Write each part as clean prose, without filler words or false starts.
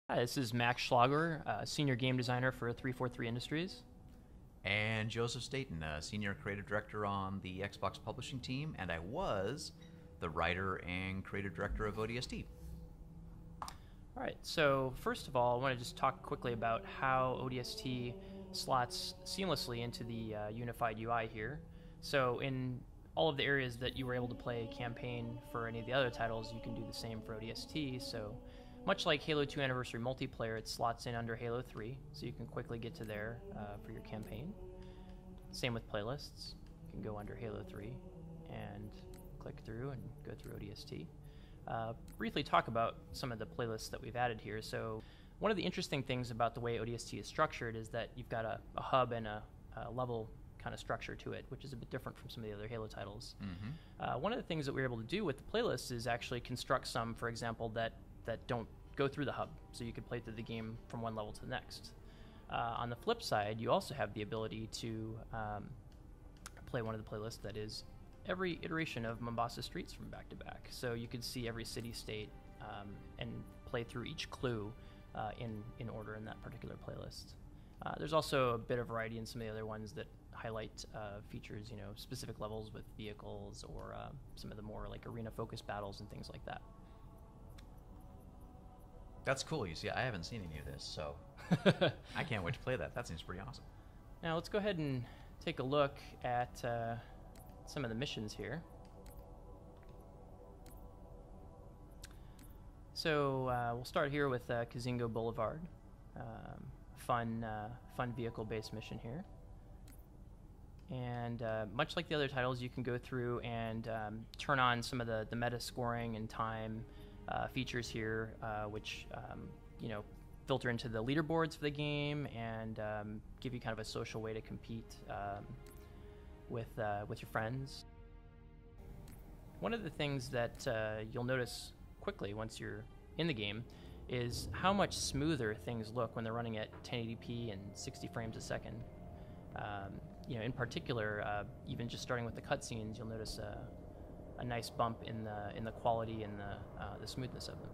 Hi, this is Max Schlager, Senior Game Designer for 343 Industries. And Joseph Staten, Senior Creative Director on the Xbox Publishing team, and I was the writer and creative director of ODST. All right, so first of all, I want to just talk quickly about how ODST slots seamlessly into the unified UI here. So in all of the areas that you were able to play campaign for any of the other titles, you can do the same for ODST. So much like Halo 2 Anniversary Multiplayer, it slots in under Halo 3, so you can quickly get to there for your campaign. Same with playlists. You can go under Halo 3 and click through and go through ODST. Briefly talk about some of the playlists that we've added here. So one of the interesting things about the way ODST is structured is that you've got a hub and a level kind of structure to it, which is a bit different from some of the other Halo titles. Mm-hmm. One of the things that we're able to do with the playlists is actually construct some, for example, that don't go through the hub, so you can play through the game from one level to the next. On the flip side, you also have the ability to play one of the playlists that is every iteration of Mombasa Streets from back to back. So you can see every city-state and play through each clue in order in that particular playlist. There's also a bit of variety in some of the other ones that highlight features, specific levels with vehicles or some of the more like arena-focused battles and things like that. That's cool. You see, I haven't seen any of this, so I can't wait to play that. That seems pretty awesome. Now let's go ahead and take a look at some of the missions here. So we'll start here with Kazingo Boulevard. Fun vehicle-based mission here. And much like the other titles, you can go through and turn on some of the meta scoring and time features here, which filter into the leaderboards for the game and give you kind of a social way to compete with your friends. One of the things that you'll notice quickly once you're in the game is how much smoother things look when they're running at 1080p and 60 frames a second. In particular, even just starting with the cutscenes, you'll notice a nice bump in the quality and the smoothness of them.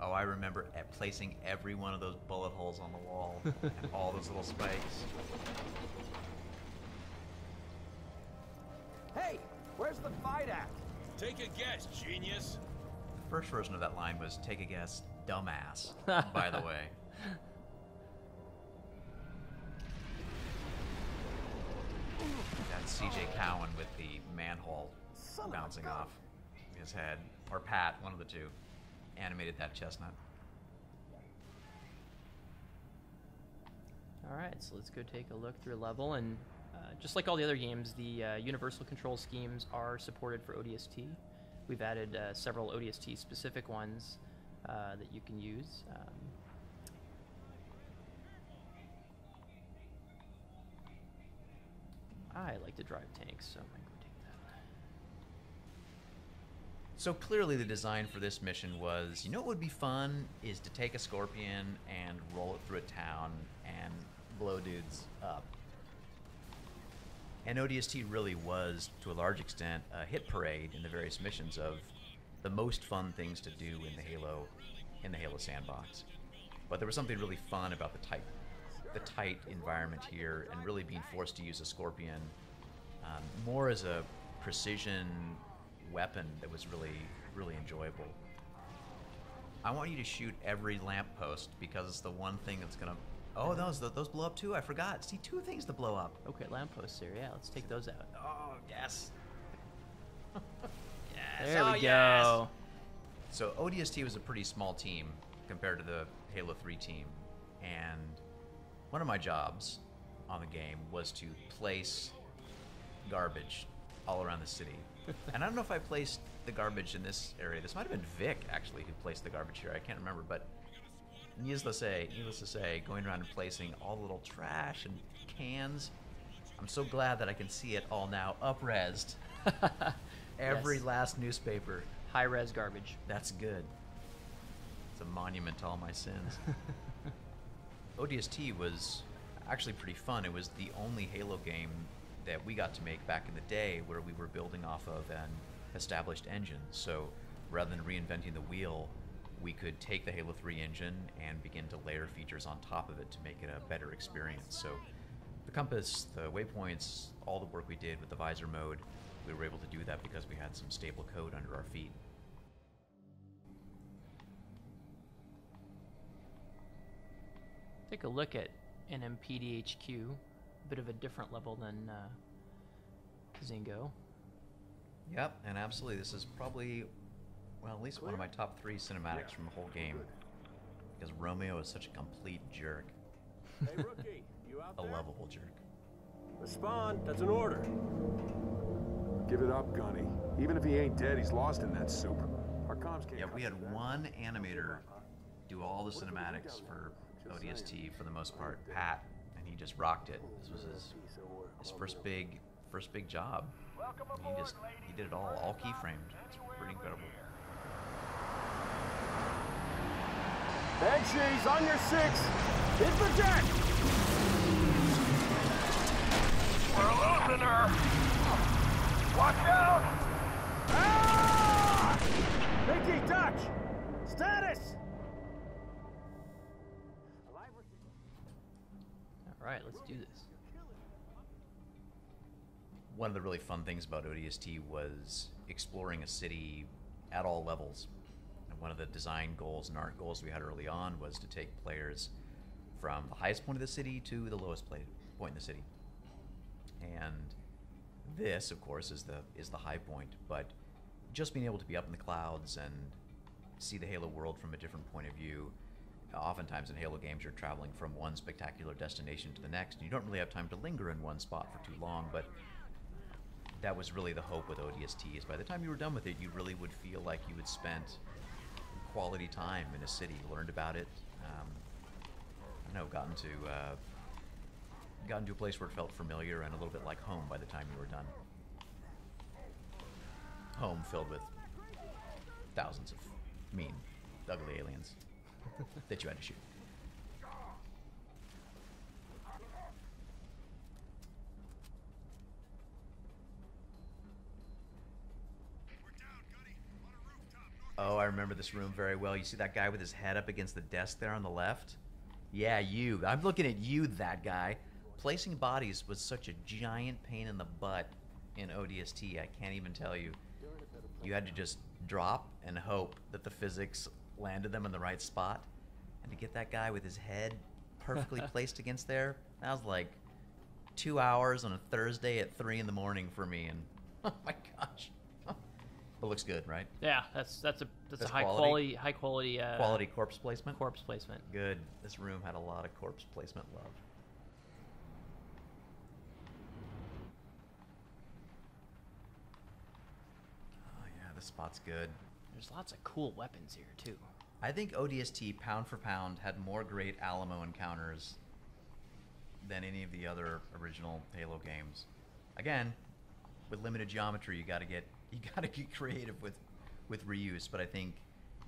Oh, I remember placing every one of those bullet holes on the wall and all those little spikes. Hey, where's the fight at? Take a guess, genius. The first version of that line was "Take a guess, dumbass." By the way. That's C.J. Cowan with the manhole bouncing off his head, or Pat, one of the two, animated that chestnut. All right, so let's go take a look through a level, and just like all the other games, the universal control schemes are supported for ODST. We've added several ODST-specific ones that you can use. I like to drive tanks, so I might go take that. So clearly the design for this mission was, what would be fun is to take a Scorpion and roll it through a town and blow dudes up. And ODST really was, to a large extent, a hit parade in the various missions of the most fun things to do in the Halo sandbox. But there was something really fun about the tight environment here, and really being forced to use a Scorpion more as a precision weapon that was really enjoyable. I want you to shoot every lamppost because it's the one thing that's gonna. Oh, those blow up too. I forgot. See, two things to blow up. Okay, lampposts here. Yeah, let's take those out. Oh yes. Yes. There we go. Yes. So ODST was a pretty small team compared to the Halo 3 team, and one of my jobs on the game was to place garbage all around the city. And I don't know if I placed the garbage in this area. This might have been Vic, actually, who placed the garbage here. I can't remember, but needless to say, going around and placing all the little trash and cans. I'm so glad that I can see it all now up-resed. Every last newspaper. High-res garbage. That's good. It's a monument to all my sins. ODST was actually pretty fun. It was the only Halo game that we got to make back in the day where we were building off of an established engine. So rather than reinventing the wheel, we could take the Halo 3 engine and begin to layer features on top of it to make it a better experience. So the compass, the waypoints, all the work we did with the visor mode, we were able to do that because we had some stable code under our feet. Take a look at NMPDHQ, a bit of a different level than Zingo. Yep, and absolutely, this is probably, well, at least one of my top 3 cinematics from the whole game. Because Romeo is such a complete jerk. Hey, rookie, you out A there? lovable jerk. Respond. That's an order. Give it up, Gunny. Even if he ain't dead, he's lost in that soup. Our comms can't. Yeah, we had one animator do all the cinematics for ODST for the most part, Pat, and he just rocked it. This was his first big job. And he did it all keyframed. It's pretty incredible. Bag she's on your 6. Hit the deck. We're losing her. Watch out. Ah! Mickey, Dutch. Status. All right, let's do this. One of the really fun things about ODST was exploring a city at all levels. And one of the design goals and art goals we had early on was to take players from the highest point of the city to the lowest point in the city. And this, of course, is the high point, but just being able to be up in the clouds and see the Halo world from a different point of view. Oftentimes in Halo games you're traveling from one spectacular destination to the next, and you don't really have time to linger in one spot for too long, but that was really the hope with ODST, is by the time you were done with it, you really would feel like you had spent quality time in a city, learned about it, I don't know, gotten to a place where it felt familiar and a little bit like home by the time you were done. Home filled with thousands of mean, ugly aliens that you had to shoot. Oh, I remember this room very well. You see that guy with his head up against the desk there on the left? Yeah, you. I'm looking at you, that guy. Placing bodies was such a giant pain in the butt in ODST, I can't even tell you. You had to just drop and hope that the physics landed them in the right spot. And to get that guy with his head perfectly placed against there, that was like 2 hours on a Thursday at 3 in the morning for me, and oh my gosh. It looks good, right? Yeah, that's a high quality? quality Quality corpse placement? corpse placement. Good. This room had a lot of corpse placement love. Oh yeah, this spot's good. There's lots of cool weapons here too. I think ODST, pound for pound, had more great Alamo encounters than any of the other original Halo games. Again, with limited geometry, you gotta get creative with reuse, but I think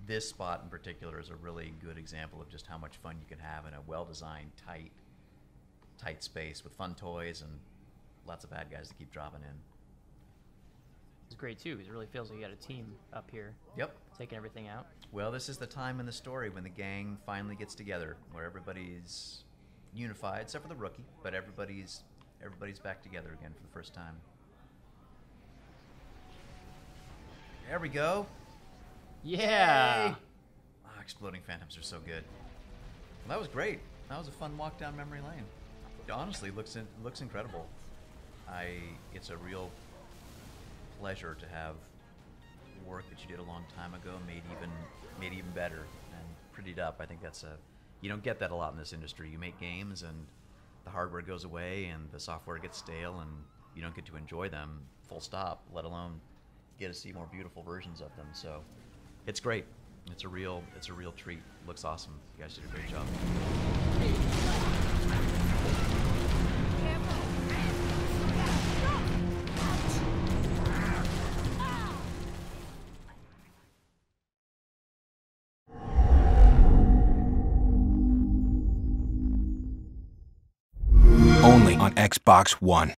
this spot in particular is a really good example of just how much fun you can have in a well-designed, tight space with fun toys and lots of bad guys to keep dropping in. It's great too, because it really feels like you got a team up here. Yep. Taking everything out. Well, this is the time in the story when the gang finally gets together, where everybody's unified, except for the rookie, but everybody's back together again for the first time. There we go. Yeah. Yay! Oh, exploding phantoms are so good. Well, that was great. That was a fun walk down memory lane. It honestly looks incredible. It's a real pleasure to have work that you did a long time ago made even better and prettied up. I think you don't get that a lot in this industry. You make games and the hardware goes away and the software gets stale and you don't get to enjoy them full stop, let alone get to see more beautiful versions of them. So it's great. It's a real treat. Looks awesome. You guys did a great job. Only on Xbox One.